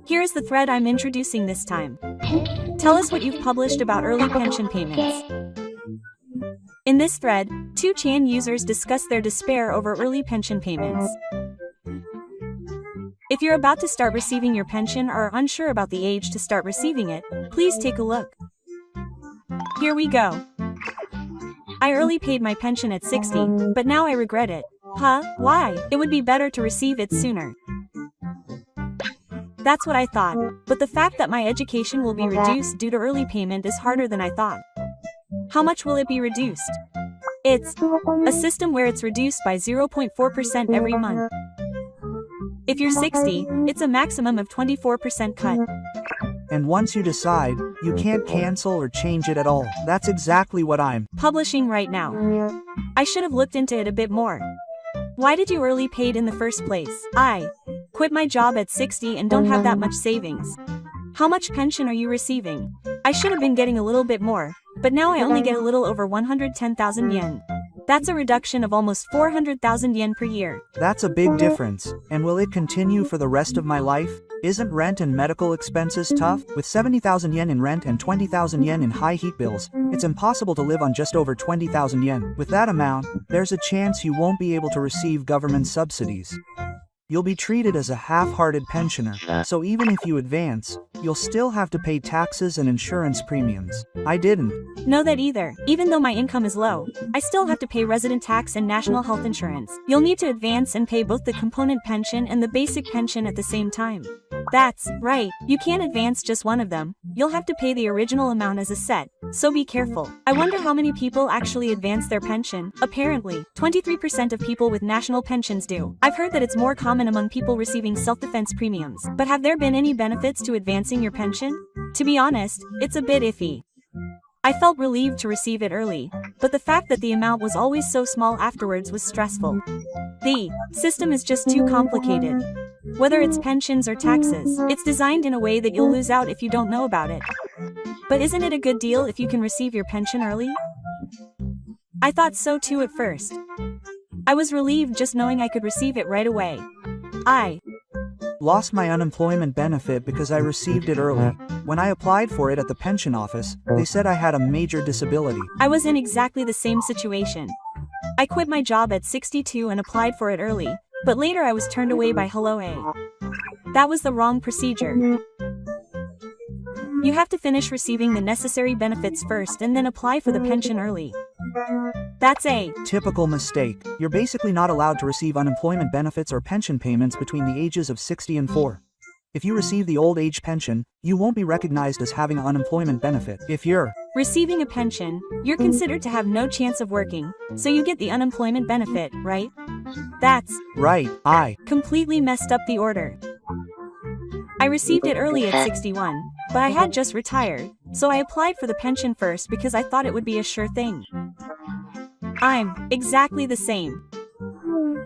Here is the thread I'm introducing this time. Tell us what you've published about early pension payments. In this thread, 2chan users discuss their despair over early pension payments. If you're about to start receiving your pension or are unsure about the age to start receiving it, please take a look. Here we go. I early paid my pension at 60, but now I regret it. Huh? Why? It would be better to receive it sooner. That's what I thought, but the fact that my education will be reduced due to early payment is harder than I thought. How much will it be reduced? It's a system where it's reduced by 0.4% every month. If you're 60, it's a maximum of 24% cut. And once you decide, you can't cancel or change it at all. That's exactly what I'm publishing right now. I should have looked into it a bit more. Why did you early paid in the first place? I quit my job at 60 and don't have that much savings. How much pension are you receiving? I should have been getting a little bit more, but now I only get a little over 110,000 yen. That's a reduction of almost 400,000 yen per year. That's a big difference. And will it continue for the rest of my life? Isn't rent and medical expenses tough? With 70,000 yen in rent and 20,000 yen in high heat bills, it's impossible to live on just over 20,000 yen. With that amount, there's a chance you won't be able to receive government subsidies. You'll be treated as a half-hearted pensioner, so even if you advance, you'll still have to pay taxes and insurance premiums. I didn't know that either. Even though my income is low, I still have to pay resident tax and national health insurance. You'll need to advance and pay both the component pension and the basic pension at the same time. That's right, you can't advance just one of them. You'll have to pay the original amount as a set, so be careful. I wonder how many people actually advance their pension. Apparently, 23% of people with national pensions do. I've heard that it's more common among people receiving self-defense premiums. But have there been any benefits to advancing your pension? To be honest, it's a bit iffy. I felt relieved to receive it early, but the fact that the amount was always so small afterwards was stressful. The system is just too complicated. Whether it's pensions or taxes, it's designed in a way that you'll lose out if you don't know about it. But isn't it a good deal if you can receive your pension early? I thought so too at first. I was relieved just knowing I could receive it right away. I lost my unemployment benefit because I received it early. When I applied for it at the pension office, they said I had a major disability. I was in exactly the same situation. I quit my job at 62 and applied for it early, but later I was turned away by Hello A. That was the wrong procedure. You have to finish receiving the necessary benefits first and then apply for the pension early. That's a typical mistake. You're basically not allowed to receive unemployment benefits or pension payments between the ages of 60 and 4. If you receive the old age pension, you won't be recognized as having an unemployment benefit. If you're receiving a pension, you're considered to have no chance of working, so you get the unemployment benefit, right? That's right. I completely messed up the order. I received it early at 61, but I had just retired, so I applied for the pension first because I thought it would be a sure thing. I'm exactly the same.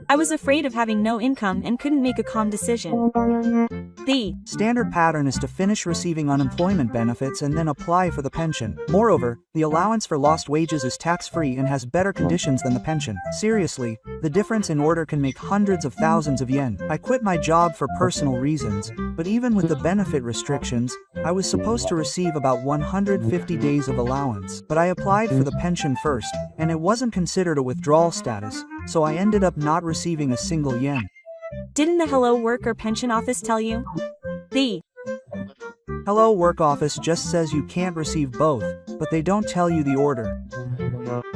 I was afraid of having no income and couldn't make a calm decision. The standard pattern is to finish receiving unemployment benefits and then apply for the pension. Moreover, the allowance for lost wages is tax-free and has better conditions than the pension. Seriously, the difference in order can make hundreds of thousands of yen. I quit my job for personal reasons, but even with the benefit restrictions, I was supposed to receive about 150 days of allowance. But I applied for the pension first, and it wasn't considered a withdrawal status, so I ended up not receiving a single yen. Didn't the Hello Work or Pension Office tell you? The Hello Work Office just says you can't receive both, but they don't tell you the order.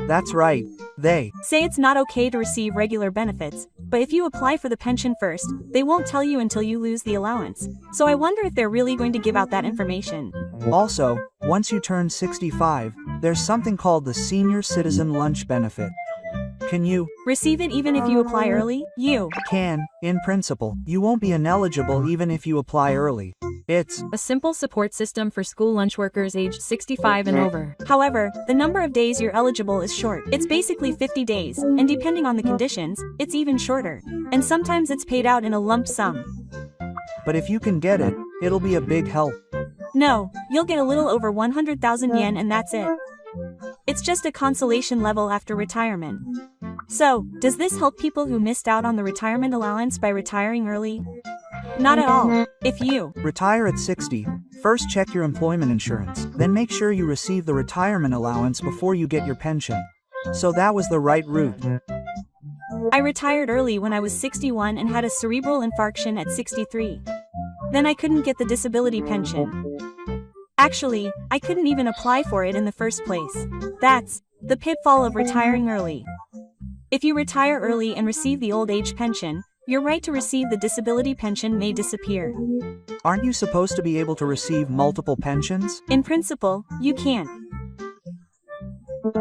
That's right, they say it's not okay to receive regular benefits, but if you apply for the pension first, they won't tell you until you lose the allowance. So I wonder if they're really going to give out that information. Also, once you turn 65, there's something called the Senior Citizen Lunch Benefit. Can you receive it even if you apply early? You can, in principle. You won't be ineligible even if you apply early. It's a simple support system for school lunch workers aged 65 and over. However, the number of days you're eligible is short. It's basically 50 days, and depending on the conditions, it's even shorter. And sometimes it's paid out in a lump sum. But if you can get it, it'll be a big help. No, you'll get a little over 100,000 yen and that's it. It's just a consolation level after retirement. So, does this help people who missed out on the retirement allowance by retiring early? Not at all. If you retire at 60, first check your employment insurance, then make sure you receive the retirement allowance before you get your pension. So that was the right route. I retired early when I was 61 and had a cerebral infarction at 63. Then I couldn't get the disability pension. Actually, I couldn't even apply for it in the first place. That's the pitfall of retiring early. If you retire early and receive the old age pension, your right to receive the disability pension may disappear. Aren't you supposed to be able to receive multiple pensions? In principle, you can't.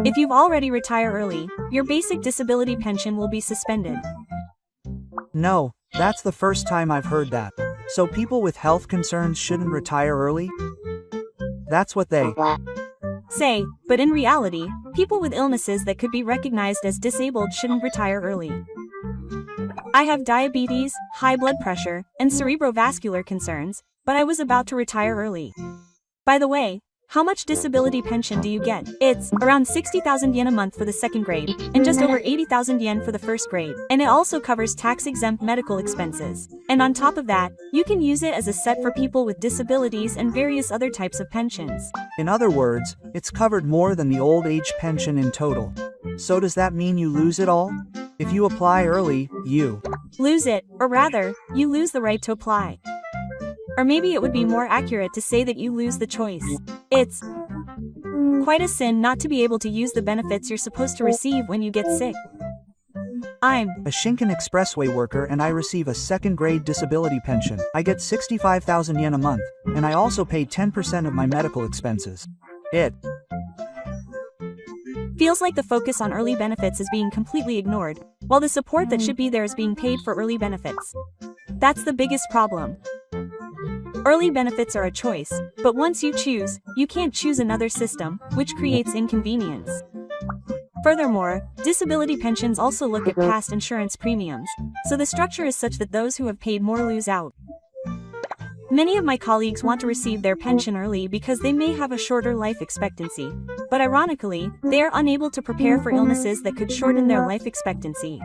If you've already retired early, your basic disability pension will be suspended. No, that's the first time I've heard that. So people with health concerns shouldn't retire early? That's what they say, but in reality, people with illnesses that could be recognized as disabled shouldn't retire early. I have diabetes, high blood pressure, and cerebrovascular concerns, but I was about to retire early. By the way, how much disability pension do you get? It's around 60,000 yen a month for the second grade, and just over 80,000 yen for the first grade. And it also covers tax-exempt medical expenses. And on top of that, you can use it as a set for people with disabilities and various other types of pensions. In other words, it's covered more than the old age pension in total. So does that mean you lose it all? If you apply early, you lose it, or rather, you lose the right to apply. Or maybe it would be more accurate to say that you lose the choice. It's quite a sin not to be able to use the benefits you're supposed to receive when you get sick. I'm a Shinkan Expressway worker and I receive a second-grade disability pension. I get 65,000 yen a month, and I also pay 10% of my medical expenses. It feels like the focus on early benefits is being completely ignored, while the support that should be there is being paid for early benefits. That's the biggest problem. Early benefits are a choice, but once you choose, you can't choose another system, which creates inconvenience. Furthermore, disability pensions also look at past insurance premiums, so the structure is such that those who have paid more lose out. Many of my colleagues want to receive their pension early because they may have a shorter life expectancy, but ironically, they are unable to prepare for illnesses that could shorten their life expectancy.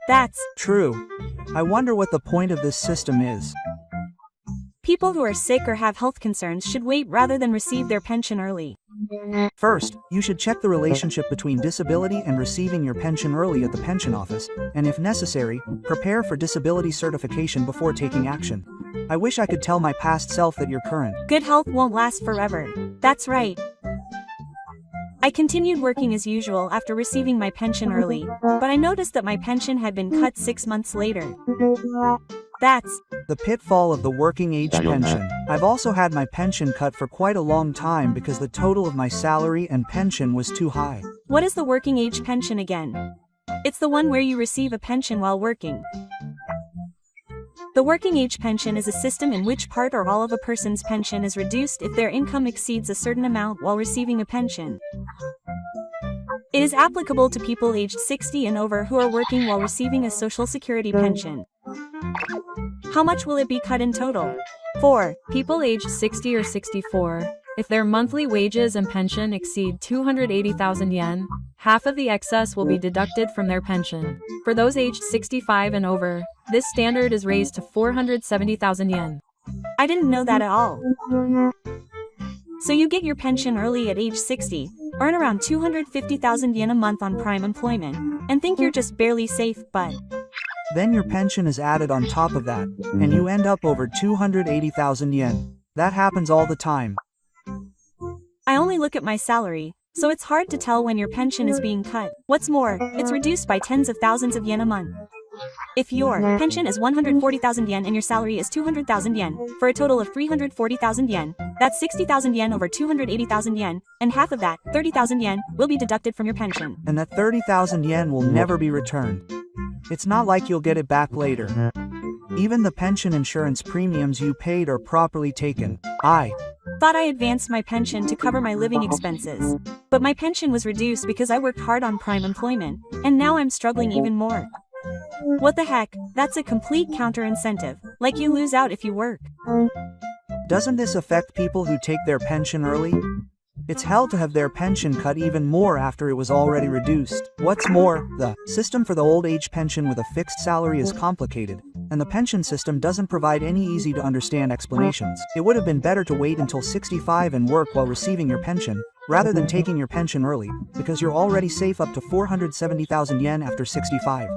That's true. I wonder what the point of this system is. People who are sick or have health concerns should wait rather than receive their pension early. First, you should check the relationship between disability and receiving your pension early at the pension office, and if necessary, prepare for disability certification before taking action. I wish I could tell my past self that your current good health won't last forever. That's right. I continued working as usual after receiving my pension early, but I noticed that my pension had been cut 6 months later. That's the pitfall of the working age pension. I've also had my pension cut for quite a long time because the total of my salary and pension was too high. What is the working age pension again? It's the one where you receive a pension while working. The working age pension is a system in which part or all of a person's pension is reduced if their income exceeds a certain amount while receiving a pension. It is applicable to people aged 60 and over who are working while receiving a Social Security pension. How much will it be cut in total? For people aged 60 or 64, if their monthly wages and pension exceed 280,000 yen, half of the excess will be deducted from their pension. For those aged 65 and over, this standard is raised to 470,000 yen. I didn't know that at all. So you get your pension early at age 60, earn around 250,000 yen a month on prime employment, and think you're just barely safe, but then your pension is added on top of that, and you end up over 280,000 yen. That happens all the time. I only look at my salary, so it's hard to tell when your pension is being cut. What's more, it's reduced by tens of thousands of yen a month. If your pension is 140,000 yen and your salary is 200,000 yen, for a total of 340,000 yen, that's 60,000 yen over 280,000 yen, and half of that, 30,000 yen, will be deducted from your pension. And that 30,000 yen will never be returned. It's not like you'll get it back later. Even the pension insurance premiums you paid are properly taken. I thought I advanced my pension to cover my living expenses. But my pension was reduced because I worked hard on prime employment, and now I'm struggling even more. What the heck, that's a complete counter-incentive, like you lose out if you work. Doesn't this affect people who take their pension early? It's hell to have their pension cut even more after it was already reduced. What's more, the system for the old age pension with a fixed salary is complicated, and the pension system doesn't provide any easy-to-understand explanations. It would have been better to wait until 65 and work while receiving your pension, rather than taking your pension early, because you're already safe up to 470,000 yen after 65.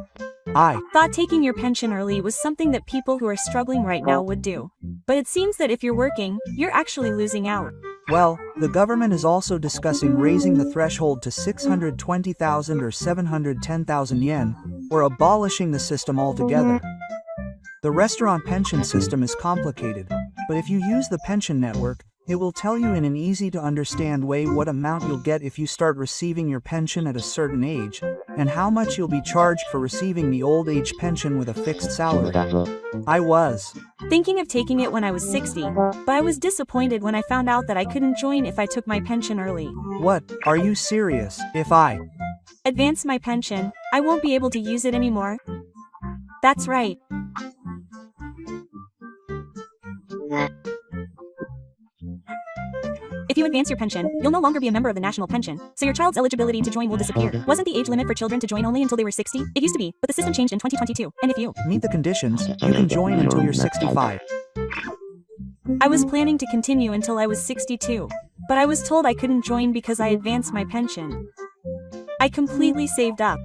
I thought taking your pension early was something that people who are struggling right now would do. But it seems that if you're working, you're actually losing out. Well, the government is also discussing raising the threshold to 620,000 or 710,000 yen, or abolishing the system altogether. The restaurant pension system is complicated, but if you use the pension network, it will tell you in an easy-to-understand way what amount you'll get if you start receiving your pension at a certain age, and how much you'll be charged for receiving the old age pension with a fixed salary. I was thinking of taking it when I was 60, but I was disappointed when I found out that I couldn't join if I took my pension early. What? Are you serious? If I advance my pension, I won't be able to use it anymore? That's right. If you advance your pension, you'll no longer be a member of the national pension, so your child's eligibility to join will disappear. Wasn't the age limit for children to join only until they were 60? It used to be, but the system changed in 2022, and if you meet the conditions, you can join until you're 65. I was planning to continue until I was 62, but I was told I couldn't join because I advanced my pension. I completely saved up.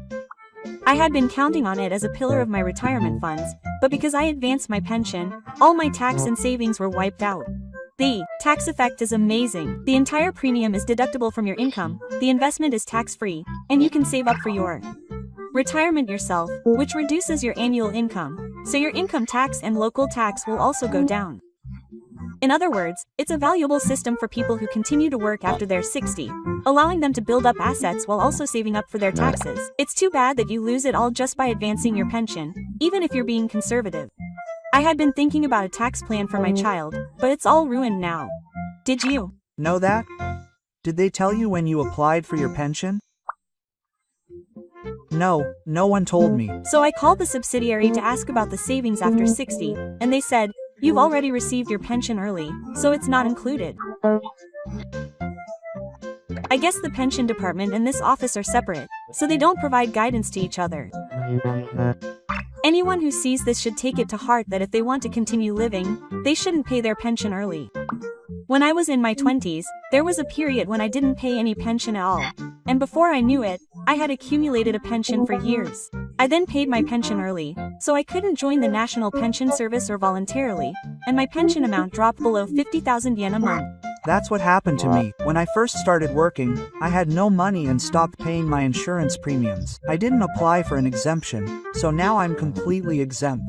I had been counting on it as a pillar of my retirement funds, but because I advanced my pension, all my tax and savings were wiped out. The tax effect is amazing. The entire premium is deductible from your income, the investment is tax-free, and you can save up for your retirement yourself, which reduces your annual income, so your income tax and local tax will also go down. In other words, it's a valuable system for people who continue to work after they're 60, allowing them to build up assets while also saving up for their taxes. It's too bad that you lose it all just by advancing your pension, even if you're being conservative. I had been thinking about a tax plan for my child, but it's all ruined now. Did you know that? Did they tell you when you applied for your pension? No, no one told me. So I called the subsidiary to ask about the savings after 60, and they said, you've already received your pension early, so it's not included. I guess the pension department and this office are separate, so they don't provide guidance to each other. Anyone who sees this should take it to heart that if they want to continue living, they shouldn't pay their pension early. When I was in my 20s, there was a period when I didn't pay any pension at all, and before I knew it, I had accumulated a pension for years. I then paid my pension early, so I couldn't join the National Pension Service or voluntarily, and my pension amount dropped below 50,000 yen a month. That's what happened to me. When I first started working, I had no money and stopped paying my insurance premiums. I didn't apply for an exemption, so now I'm completely exempt.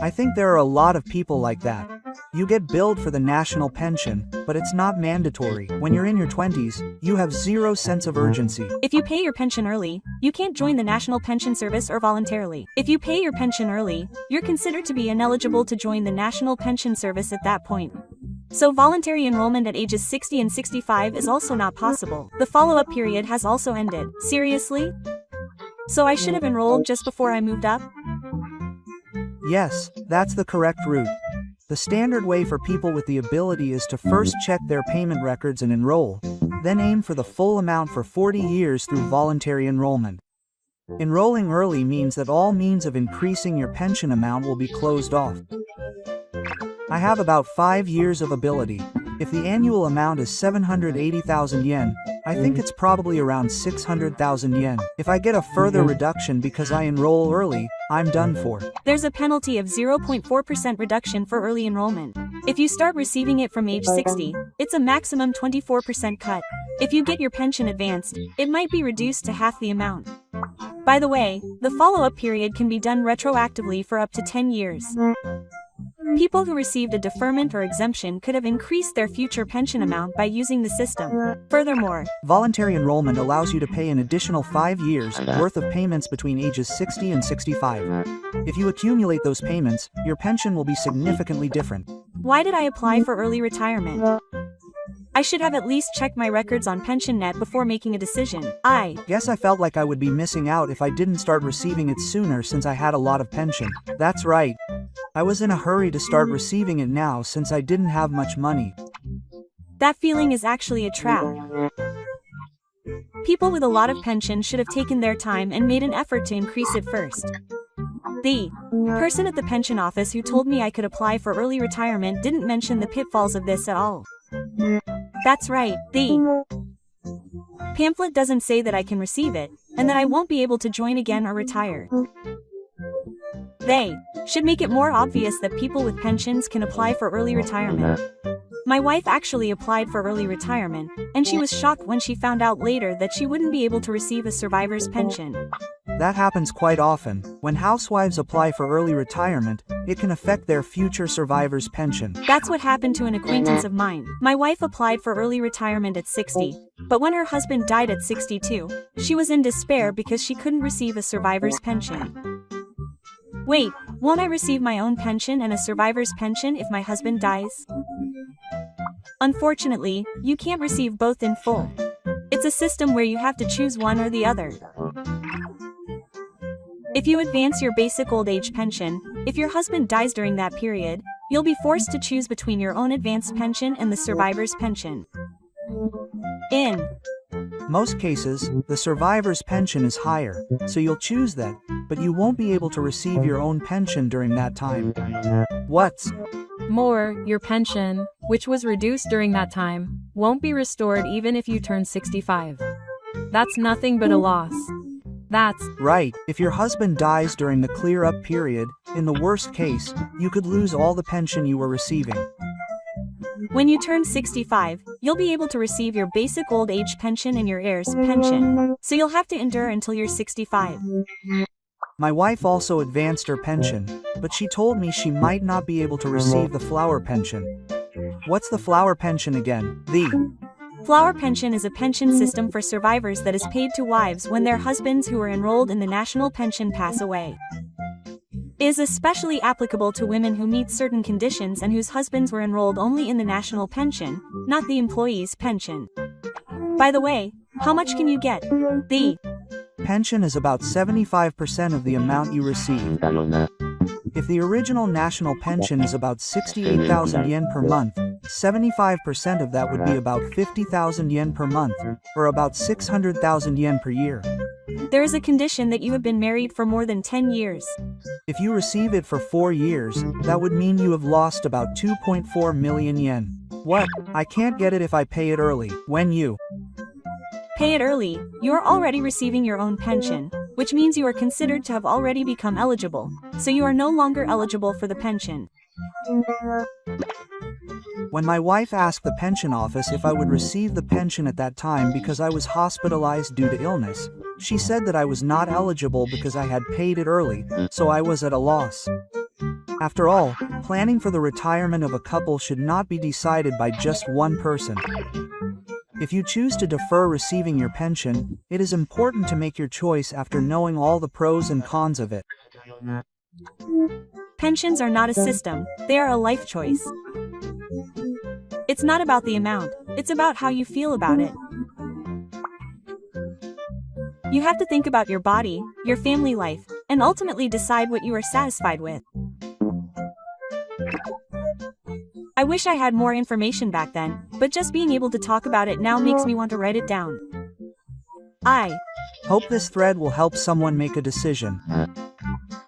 I think there are a lot of people like that. You get billed for the national pension, but it's not mandatory. When you're in your 20s, you have zero sense of urgency. If you pay your pension early, you can't join the National Pension Service or voluntarily. If you pay your pension early, you're considered to be ineligible to join the National Pension Service at that point. So voluntary enrollment at ages 60 and 65 is also not possible. The follow-up period has also ended. Seriously? So I should have enrolled just before I moved up? Yes, that's the correct route. The standard way for people with the ability is to first check their payment records and enroll, then aim for the full amount for 40 years through voluntary enrollment. Enrolling early means that all means of increasing your pension amount will be closed off. I have about 5 years of ability. If the annual amount is 780,000 yen, I think it's probably around 600,000 yen. If I get a further reduction because I enroll early, I'm done for. There's a penalty of 0.4% reduction for early enrollment. If you start receiving it from age 60, it's a maximum 24% cut. If you get your pension advanced, it might be reduced to half the amount. By the way, the follow-up period can be done retroactively for up to 10 years. People who received a deferment or exemption could have increased their future pension amount by using the system. Furthermore, voluntary enrollment allows you to pay an additional 5 years worth of payments between ages 60 and 65. If you accumulate those payments, your pension will be significantly different. Why did I apply for early retirement? I should have at least checked my records on PensionNet before making a decision. I guess I felt like I would be missing out if I didn't start receiving it sooner since I had a lot of pension. That's right. I was in a hurry to start receiving it now since I didn't have much money. That feeling is actually a trap. People with a lot of pension should have taken their time and made an effort to increase it first. The person at the pension office who told me I could apply for early retirement didn't mention the pitfalls of this at all. That's right, the pamphlet doesn't say that I can receive it, and that I won't be able to join again or retire. They should make it more obvious that people with pensions can apply for early retirement. My wife actually applied for early retirement, and she was shocked when she found out later that she wouldn't be able to receive a survivor's pension. That happens quite often. When housewives apply for early retirement, it can affect their future survivor's pension. That's what happened to an acquaintance of mine. My wife applied for early retirement at 60, but when her husband died at 62, she was in despair because she couldn't receive a survivor's pension. Wait, won't I receive my own pension and a survivor's pension if my husband dies? Unfortunately, you can't receive both in full. It's a system where you have to choose one or the other. If you advance your basic old age pension, if your husband dies during that period, you'll be forced to choose between your own advanced pension and the survivor's pension. In most cases, the survivor's pension is higher, so you'll choose that, but you won't be able to receive your own pension during that time. What's more, your pension, which was reduced during that time, won't be restored even if you turn 65. That's nothing but a loss. That's right. If your husband dies during the clear-up period, in the worst case, you could lose all the pension you were receiving. When you turn 65, you'll be able to receive your basic old age pension and your heir's pension, so you'll have to endure until you're 65. My wife also advanced her pension, but she told me she might not be able to receive the flower pension. What's the flower pension again? The flower pension is a pension system for survivors that is paid to wives when their husbands who are enrolled in the national pension pass away. It is especially applicable to women who meet certain conditions and whose husbands were enrolled only in the national pension, not the employee's pension. By the way, how much can you get? The pension is about 75% of the amount you receive. If the original national pension is about 68,000 yen per month, 75% of that would be about 50,000 yen per month, or about 600,000 yen per year. There is a condition that you have been married for more than 10 years. If you receive it for 4 years, that would mean you have lost about 2.4 million yen. What? I can't get it if I pay it early. When you pay it early, you are already receiving your own pension, which means you are considered to have already become eligible, so you are no longer eligible for the pension. When my wife asked the pension office if I would receive the pension at that time because I was hospitalized due to illness, she said that I was not eligible because I had paid it early, so I was at a loss. After all, planning for the retirement of a couple should not be decided by just one person. If you choose to defer receiving your pension, it is important to make your choice after knowing all the pros and cons of it. Pensions are not a system, they are a life choice. It's not about the amount, it's about how you feel about it. You have to think about your body, your family life, and ultimately decide what you are satisfied with. I wish I had more information back then, but just being able to talk about it now makes me want to write it down. I hope this thread will help someone make a decision.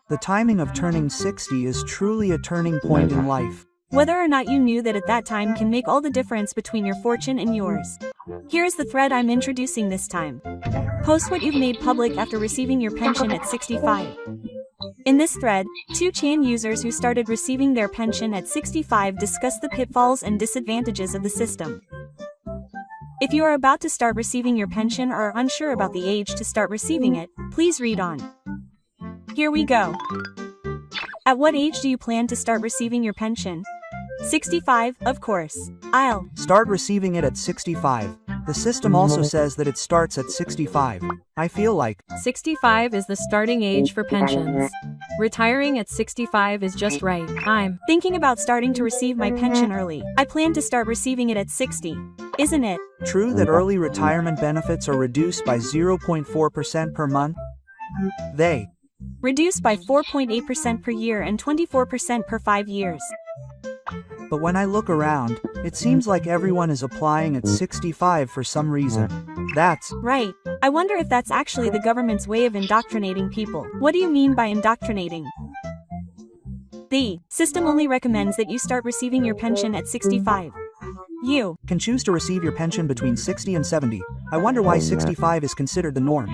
The timing of turning 60 is truly a turning point in life. Whether or not you knew that at that time can make all the difference between your fortune and yours. Here's the thread I'm introducing this time. Post what you've made public after receiving your pension at 65. In this thread, 2chan users who started receiving their pension at 65 discuss the pitfalls and disadvantages of the system. If you are about to start receiving your pension or are unsure about the age to start receiving it, please read on. Here we go. At what age do you plan to start receiving your pension? 65, of course. I'll start receiving it at 65. The system also says that it starts at 65. I feel like 65 is the starting age for pensions. Retiring at 65 is just right. I'm thinking about starting to receive my pension early. I plan to start receiving it at 60. Isn't it true that early retirement benefits are reduced by 0.4% per month? They reduced by 4.8% per year and 24% per 5 years. But when I look around, it seems like everyone is applying at 65 for some reason. That's Right. I wonder if that's actually the government's way of indoctrinating people. What do you mean by indoctrinating? The system only recommends that you start receiving your pension at 65. You can choose to receive your pension between 60 and 70. I wonder why 65 is considered the norm.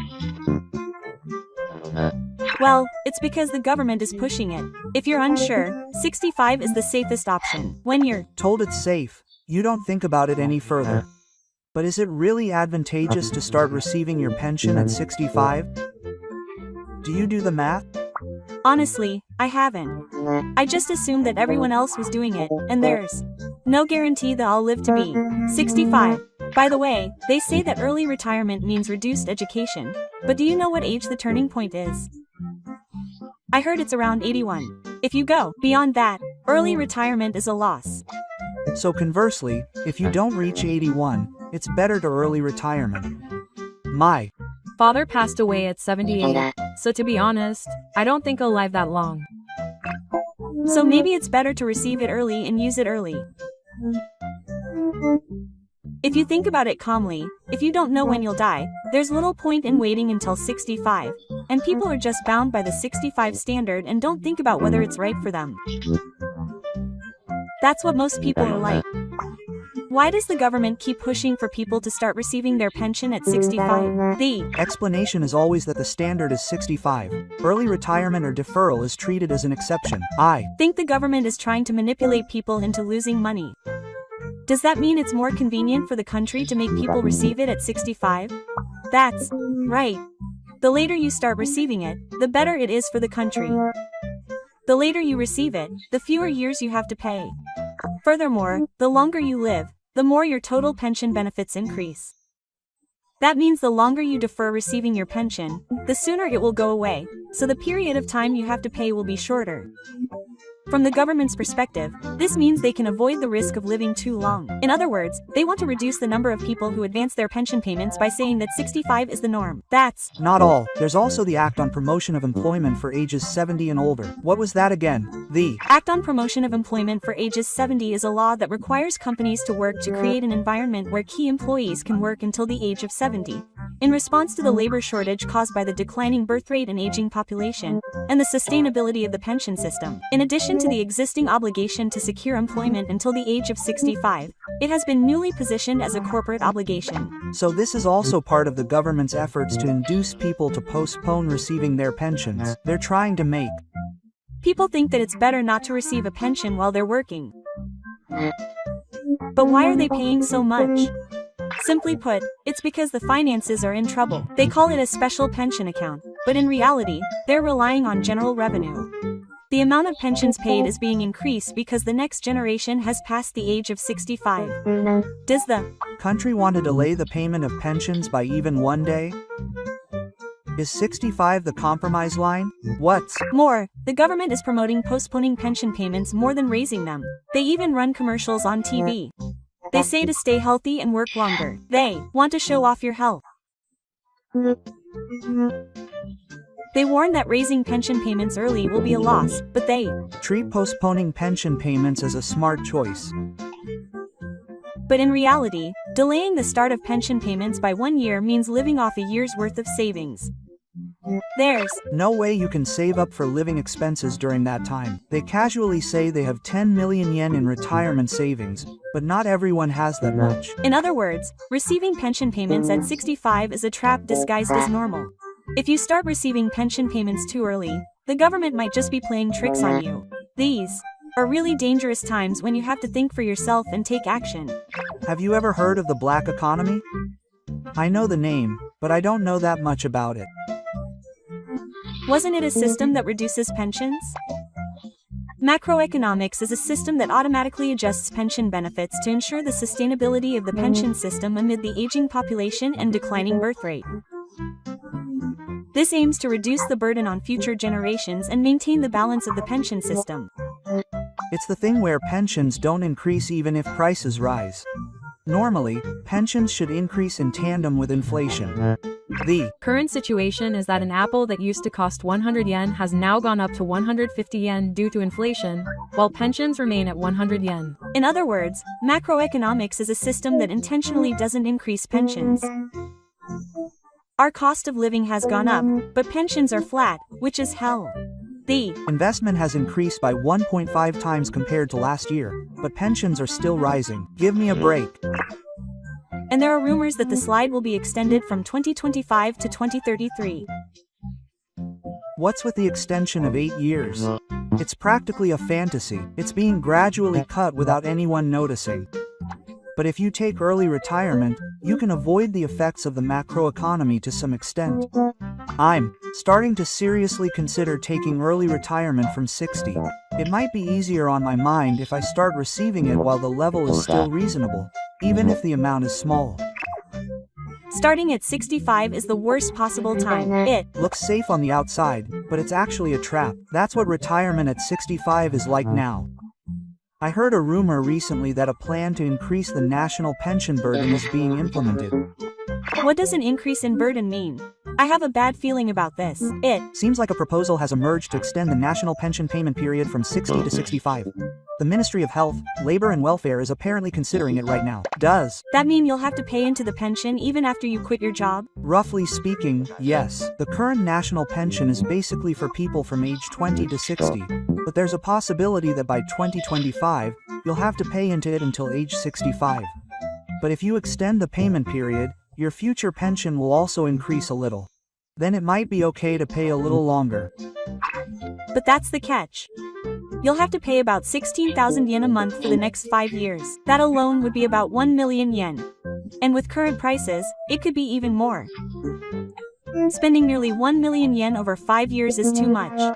Well, it's because the government is pushing it. If you're unsure, 65 is the safest option. When you're told it's safe, you don't think about it any further. But is it really advantageous to start receiving your pension at 65? Do you do the math? Honestly, I haven't. I just assumed that everyone else was doing it, and there's no guarantee that I'll live to be 65. By the way, they say that early retirement means reduced education, but do you know what age the turning point is? I heard it's around 81. If you go beyond that, early retirement is a loss. So conversely, if you don't reach 81, it's better to early retirement. My father passed away at 78, so to be honest, I don't think I'll live that long. So maybe it's better to receive it early and use it early. If you think about it calmly, if you don't know when you'll die, there's little point in waiting until 65, and people are just bound by the 65 standard and don't think about whether it's right for them. That's what most people are like. Why does the government keep pushing for people to start receiving their pension at 65? The explanation is always that the standard is 65. Early retirement or deferral is treated as an exception. I think the government is trying to manipulate people into losing money. Does that mean it's more convenient for the country to make people receive it at 65? That's right. The later you start receiving it, the better it is for the country. The later you receive it, the fewer years you have to pay. Furthermore, the longer you live, the more your total pension benefits increase. That means the longer you defer receiving your pension, the sooner it will go away, so the period of time you have to pay will be shorter. From the government's perspective, this means they can avoid the risk of living too long. In other words, they want to reduce the number of people who advance their pension payments by saying that 65 is the norm. That's not all. There's also the Act on Promotion of Employment for ages 70 and older. What was that again? The Act on Promotion of Employment for ages 70 is a law that requires companies to work to create an environment where key employees can work until the age of 70. In response to the labor shortage caused by the declining birth rate and aging population, and the sustainability of the pension system. In addition to the existing obligation to secure employment until the age of 65, it has been newly positioned as a corporate obligation. So this is also part of the government's efforts to induce people to postpone receiving their pensions. They're trying to make people think that it's better not to receive a pension while they're working. But why are they paying so much? Simply put, it's because the finances are in trouble. They call it a special pension account, but in reality, they're relying on general revenue. The amount of pensions paid is being increased because the next generation has passed the age of 65. Does the country want to delay the payment of pensions by even one day? Is 65 the compromise line? What's more, the government is promoting postponing pension payments more than raising them. They even run commercials on TV. They say to stay healthy and work longer. They want to show off your health. They warn that raising pension payments early will be a loss, but they treat postponing pension payments as a smart choice. But in reality, delaying the start of pension payments by 1 year means living off a year's worth of savings. There's no way you can save up for living expenses during that time. They casually say they have 10 million yen in retirement savings, but not everyone has that much. In other words, receiving pension payments at 65 is a trap disguised as normal. If you start receiving pension payments too early, the government might just be playing tricks on you. These are really dangerous times when you have to think for yourself and take action. Have you ever heard of the black economy? I know the name, but I don't know that much about it. Wasn't it a system that reduces pensions? Macroeconomics is a system that automatically adjusts pension benefits to ensure the sustainability of the pension system amid the aging population and declining birth rate. This aims to reduce the burden on future generations and maintain the balance of the pension system. It's the thing where pensions don't increase even if prices rise. Normally, pensions should increase in tandem with inflation. The current situation is that an apple that used to cost 100 yen has now gone up to 150 yen due to inflation, while pensions remain at 100 yen. In other words, macroeconomics is a system that intentionally doesn't increase pensions. Our cost of living has gone up, but pensions are flat, which is hell. The investment has increased by 1.5 times compared to last year, but pensions are still rising. Give me a break. And there are rumors that the slide will be extended from 2025 to 2033. What's with the extension of 8 years? It's practically a fantasy. It's being gradually cut without anyone noticing. But if you take early retirement, you can avoid the effects of the macroeconomy to some extent. I'm starting to seriously consider taking early retirement from 60. It might be easier on my mind if I start receiving it while the level is still reasonable, even if the amount is small. Starting at 65 is the worst possible time. It looks safe on the outside, but it's actually a trap. That's what retirement at 65 is like now. I heard a rumor recently that a plan to increase the national pension burden is being implemented. What does an increase in burden mean? I have a bad feeling about this. It seems like a proposal has emerged to extend the national pension payment period from 60 to 65. The Ministry of Health, Labor and Welfare is apparently considering it right now. Does that mean you'll have to pay into the pension even after you quit your job? Roughly speaking, yes. The current national pension is basically for people from age 20 to 60, but there's a possibility that by 2025, you'll have to pay into it until age 65. But if you extend the payment period, your future pension will also increase a little. Then it might be okay to pay a little longer. But that's the catch. You'll have to pay about 16,000 yen a month for the next 5 years. That alone would be about 1 million yen. And with current prices, it could be even more. Spending nearly 1 million yen over 5 years is too much.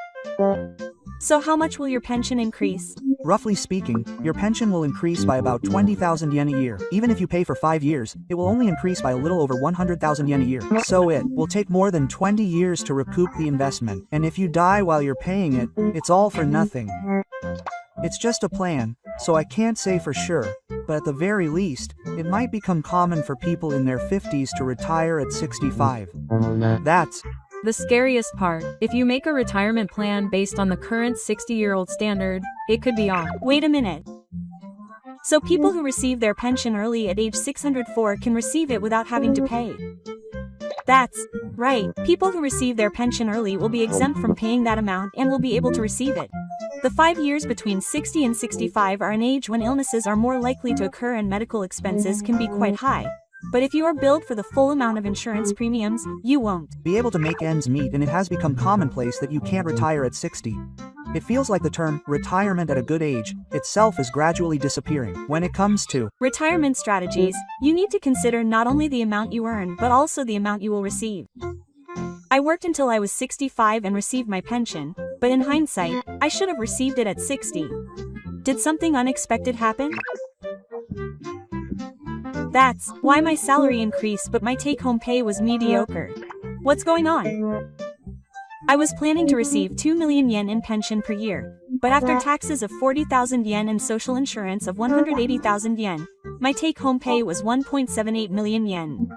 So how much will your pension increase? Roughly speaking, your pension will increase by about 20,000 yen a year. Even if you pay for 5 years, it will only increase by a little over 100,000 yen a year. So it will take more than 20 years to recoup the investment. And if you die while you're paying it, it's all for nothing. It's just a plan, so I can't say for sure, but at the very least, it might become common for people in their 50s to retire at 65. That's the scariest part. If you make a retirement plan based on the current 60-year-old standard, it could be off. Wait a minute. So people who receive their pension early at age 604 can receive it without having to pay. That's right. People who receive their pension early will be exempt from paying that amount and will be able to receive it. The 5 years between 60 and 65 are an age when illnesses are more likely to occur and medical expenses can be quite high. But if you are billed for the full amount of insurance premiums, you won't be able to make ends meet, and it has become commonplace that you can't retire at 60. It feels like the term retirement at a good age itself is gradually disappearing. When it comes to retirement strategies, you need to consider not only the amount you earn but also the amount you will receive. I worked until I was 65 and received my pension, but in hindsight, I should have received it at 60. Did something unexpected happen? That's why my salary increased but my take-home pay was mediocre. What's going on? I was planning to receive 2 million yen in pension per year, but after taxes of 40,000 yen and social insurance of 180,000 yen, my take-home pay was 1.78 million yen.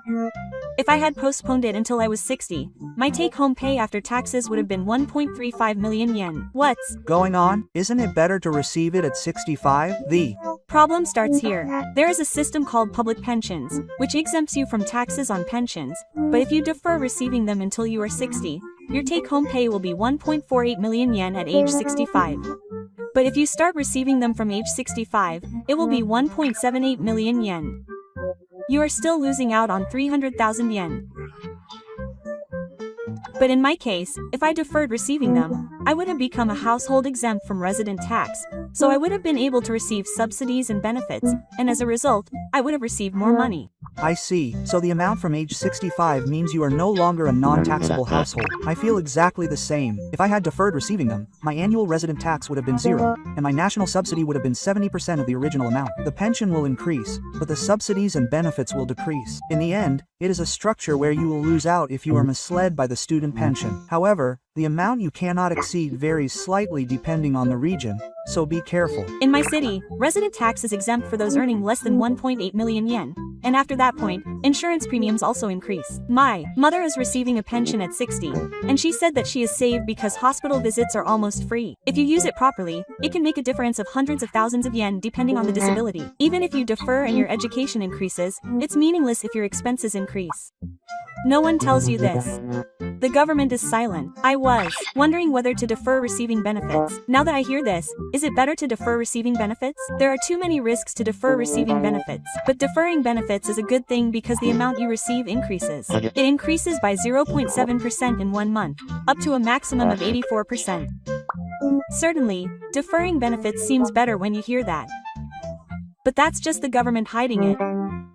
If I had postponed it until I was 60, my take-home pay after taxes would have been 1.35 million yen. What's going on? Isn't it better to receive it at 65? The problem starts here. There is a system called public pensions, which exempts you from taxes on pensions, but if you defer receiving them until you are 60, your take-home pay will be 1.48 million yen at age 65. But if you start receiving them from age 65, it will be 1.78 million yen. You are still losing out on 300,000 yen. But in my case, if I deferred receiving them, I would have become a household exempt from resident tax, so I would have been able to receive subsidies and benefits, and as a result, I would have received more money. I see. So the amount from age 65 means you are no longer a non-taxable household. I feel exactly the same. If I had deferred receiving them, my annual resident tax would have been 0, and my national subsidy would have been 70% of the original amount. The pension will increase, but the subsidies and benefits will decrease. In the end, it is a structure where you will lose out if you are misled by the student pension. However, the amount you cannot exceed varies slightly depending on the region, so be careful. In my city, resident tax is exempt for those earning less than 1.8 million yen. and after that point, insurance premiums also increase. My mother is receiving a pension at 60, and she said that she is saved because hospital visits are almost free. If you use it properly, it can make a difference of hundreds of thousands of yen depending on the disability. Even if you defer and your education increases, it's meaningless if your expenses increase. No one tells you this. The government is silent. I was wondering whether to defer receiving benefits. Now that I hear this, is it better to defer receiving benefits? There are too many risks to defer receiving benefits. But deferring benefits is a good thing because the amount you receive increases. It increases by 0.7% in 1 month, up to a maximum of 84%. Certainly, deferring benefits seems better when you hear that. But that's just the government hiding it.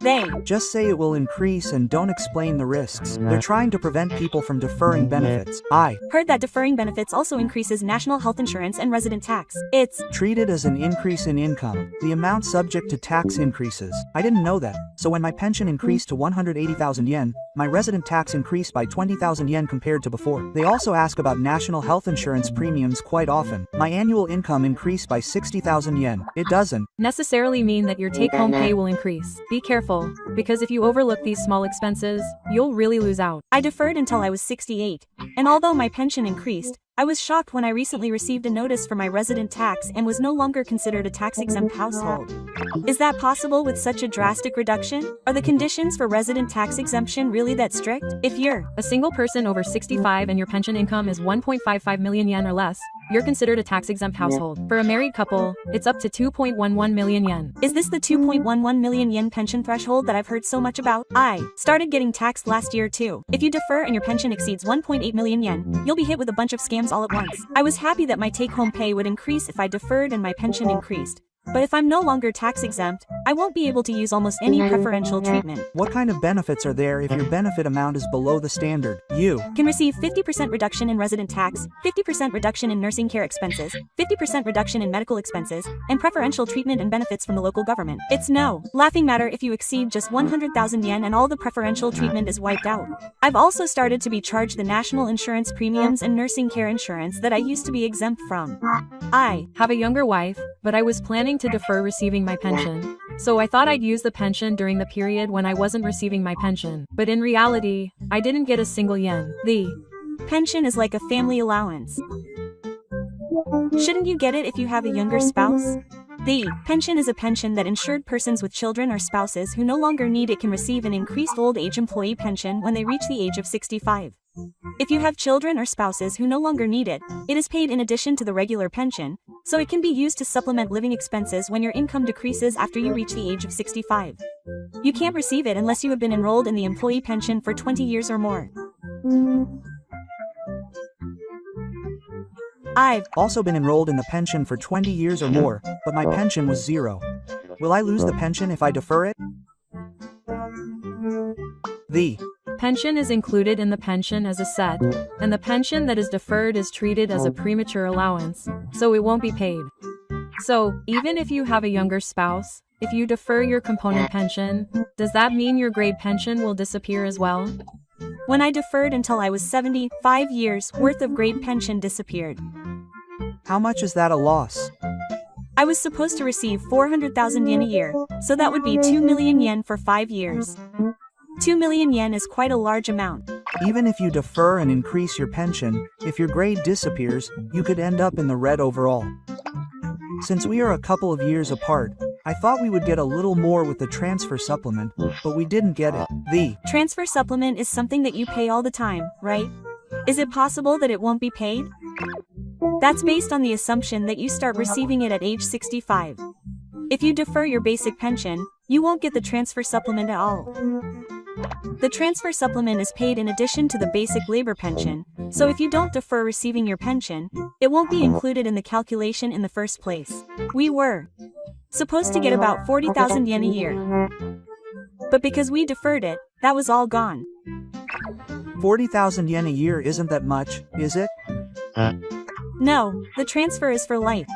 They just say it will increase and don't explain the risks. They're trying to prevent people from deferring benefits. I heard that deferring benefits also increases national health insurance and resident tax. It's treated as an increase in income. The amount subject to tax increases. I didn't know that. So when my pension increased to 180,000 yen, my resident tax increased by 20,000 yen compared to before. They also ask about national health insurance premiums quite often. My annual income increased by 60,000 yen. It doesn't necessarily mean that your take-home pay will increase. Be careful, because if you overlook these small expenses, you'll really lose out. I deferred until I was 68, and although my pension increased, I was shocked when I recently received a notice for my resident tax and was no longer considered a tax-exempt household. Is that possible with such a drastic reduction? Are the conditions for resident tax exemption really that strict? If you're a single person over 65 and your pension income is 1.55 million yen or less, you're considered a tax-exempt household. For a married couple, it's up to 2.11 million yen. Is this the 2.11 million yen pension threshold that I've heard so much about? I started getting taxed last year too. If you defer and your pension exceeds 1.8 million yen, you'll be hit with a bunch of scams all at once. I was happy that my take-home pay would increase if I deferred and my pension increased. But if I'm no longer tax-exempt, I won't be able to use almost any preferential treatment. What kind of benefits are there if your benefit amount is below the standard? You can receive 50% reduction in resident tax, 50% reduction in nursing care expenses, 50% reduction in medical expenses, and preferential treatment and benefits from the local government. It's no laughing matter if you exceed just 100,000 yen and all the preferential treatment is wiped out. I've also started to be charged the national insurance premiums and nursing care insurance that I used to be exempt from. I have a younger wife, but I was planning to defer receiving my pension. So I thought I'd use the pension during the period when I wasn't receiving my pension. But in reality, I didn't get a single yen. The pension is like a family allowance. Shouldn't you get it if you have a younger spouse? The pension is a pension that insured persons with children or spouses who no longer need it can receive an increased old age employee pension when they reach the age of 65. If you have children or spouses who no longer need it, it is paid in addition to the regular pension, so it can be used to supplement living expenses when your income decreases after you reach the age of 65. You can't receive it unless you have been enrolled in the employee pension for 20 years or more. I've also been enrolled in the pension for 20 years or more, but my pension was 0. Will I lose the pension if I defer it? The pension is included in the pension as a set, and the pension that is deferred is treated as a premature allowance, so it won't be paid. So, even if you have a younger spouse, if you defer your component pension, does that mean your grade pension will disappear as well? When I deferred until I was 70, 5 years worth of grade pension disappeared. How much is that a loss? I was supposed to receive 400,000 yen a year, so that would be 2 million yen for 5 years. 2 million yen is quite a large amount. Even if you defer and increase your pension, if your grade disappears, you could end up in the red overall. Since we are a couple of years apart, I thought we would get a little more with the transfer supplement, but we didn't get it. The transfer supplement is something that you pay all the time, right? Is it possible that it won't be paid? That's based on the assumption that you start receiving it at age 65. If you defer your basic pension, you won't get the transfer supplement at all. The transfer supplement is paid in addition to the basic labor pension, so if you don't defer receiving your pension, it won't be included in the calculation in the first place. We were supposed to get about 40,000 yen a year. But because we deferred it, that was all gone. 40,000 yen a year isn't that much, is it? No, the transfer is for life.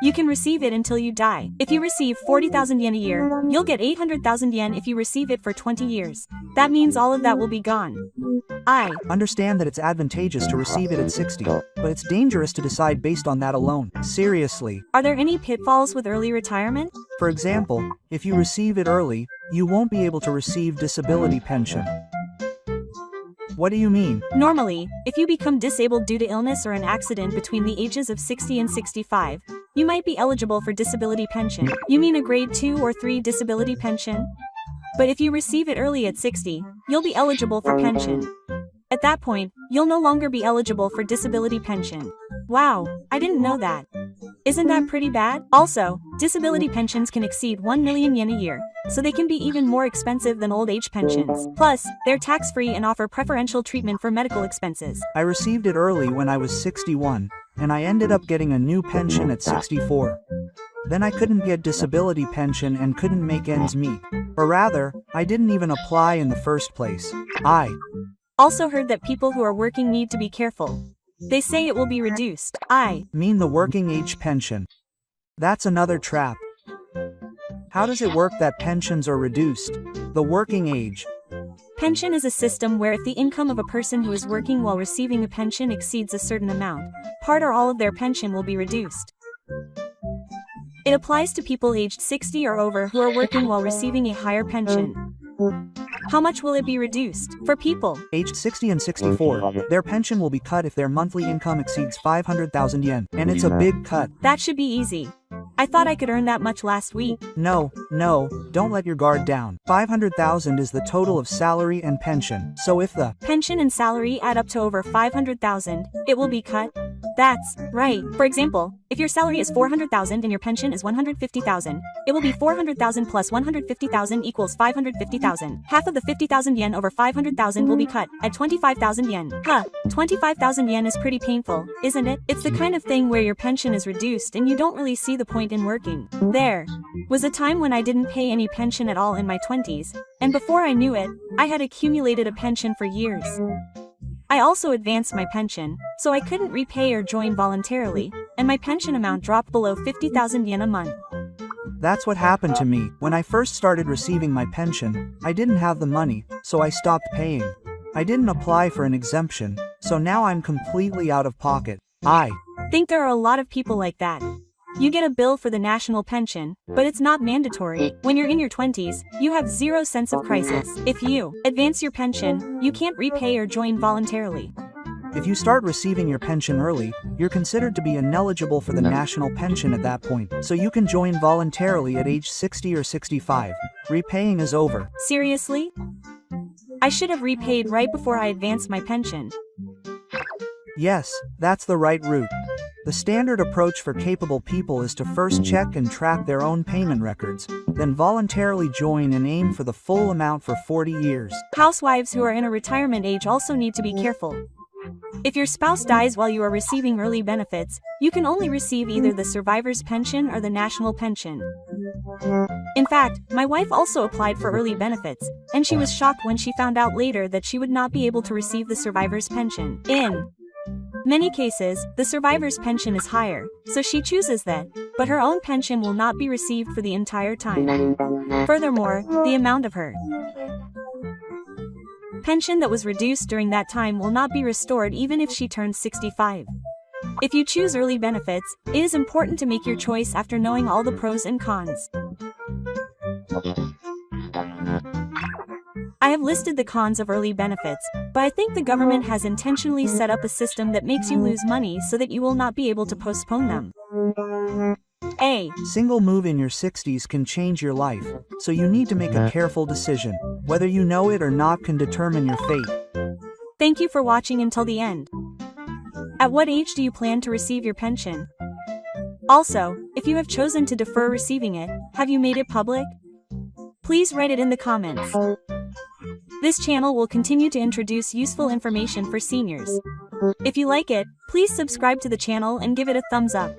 You can receive it until you die. If you receive 40,000 yen a year, you'll get 800,000 yen if you receive it for 20 years. That means all of that will be gone. I understand that it's advantageous to receive it at 60, but it's dangerous to decide based on that alone. Seriously. Are there any pitfalls with early retirement? For example, if you receive it early, You won't be able to receive disability pension. What do you mean? Normally, if you become disabled due to illness or an accident between the ages of 60 and 65, you might be eligible for disability pension. You mean a grade 2 or 3 disability pension? But if you receive it early at 60, you'll be eligible for pension. At that point, you'll no longer be eligible for disability pension. Wow, I didn't know that. Isn't that pretty bad? Also, disability pensions can exceed 1 million yen a year, so they can be even more expensive than old age pensions. Plus, they're tax-free and offer preferential treatment for medical expenses. I received it early when I was 61, and I ended up getting a new pension at 64. Then I couldn't get disability pension and couldn't make ends meet. Or rather, I didn't even apply in the first place. I Also heard that people who are working need to be careful. They say it will be reduced. I mean the working age pension. That's another trap. How does it work that pensions are reduced? The working age. Pension is a system where if the income of a person who is working while receiving a pension exceeds a certain amount, part or all of their pension will be reduced. It applies to people aged 60 or over who are working while receiving a higher pension. How much will it be reduced? For people Aged 60 and 64, their pension will be cut if their monthly income exceeds 500,000 yen, and it's a big cut. that should be easy. I thought I could earn that much last week. No, don't let your guard down. 500,000 is the total of salary and pension, so if the Pension and salary add up to over 500,000, it will be cut. That's right. For example, if your salary is 400,000 and your pension is 150,000, it will be 400,000 plus 150,000 equals 550,000. Half of the 50,000 yen over 500,000 will be cut at 25,000 yen. 25,000 yen is pretty painful, isn't it? It's the kind of thing where your pension is reduced and you don't really see the point in working. There was a time when I didn't pay any pension at all in my 20s, and before I knew it, I had accumulated a pension for years. I also advanced my pension, so I couldn't repay or join voluntarily, and my pension amount dropped below 50,000 yen a month. That's what happened to me. When I first started receiving my pension, I didn't have the money, so I stopped paying. I didn't apply for an exemption, so now I'm completely out of pocket. I think there are a lot of people like that. You get a bill for the national pension, but it's not mandatory. When you're in your 20s, you have zero sense of crisis. If you advance your pension, you can't repay or join voluntarily. If you start receiving your pension early, you're considered to be ineligible for the national pension at that point, so you can join voluntarily at age 60 or 65. Repaying is over. Seriously? I should have repaid right before I advanced my pension. Yes, that's the right route. The standard approach for capable people is to first check and track their own payment records, then voluntarily join and aim for the full amount for 40 years. Housewives who are in a retirement age also need to be careful. If your spouse dies while you are receiving early benefits, you can only receive either the survivor's pension or the national pension. In fact, my wife also applied for early benefits, and she was shocked when she found out later that she would not be able to receive the survivor's pension. In many cases, the survivor's pension is higher, so she chooses that, but her own pension will not be received for the entire time. Furthermore, the amount of her pension that was reduced during that time will not be restored even if she turns 65. If you choose early benefits, it is important to make your choice after knowing all the pros and cons. I have listed the cons of early benefits, but I think the government has intentionally set up a system that makes you lose money so that you will not be able to postpone them. A single move in your 60s can change your life, so you need to make a careful decision. Whether you know it or not can determine your fate. Thank you for watching until the end. At what age do you plan to receive your pension? Also, if you have chosen to defer receiving it, have you made it public? Please write it in the comments. This channel will continue to introduce useful information for seniors. If you like it, please subscribe to the channel and give it a thumbs up.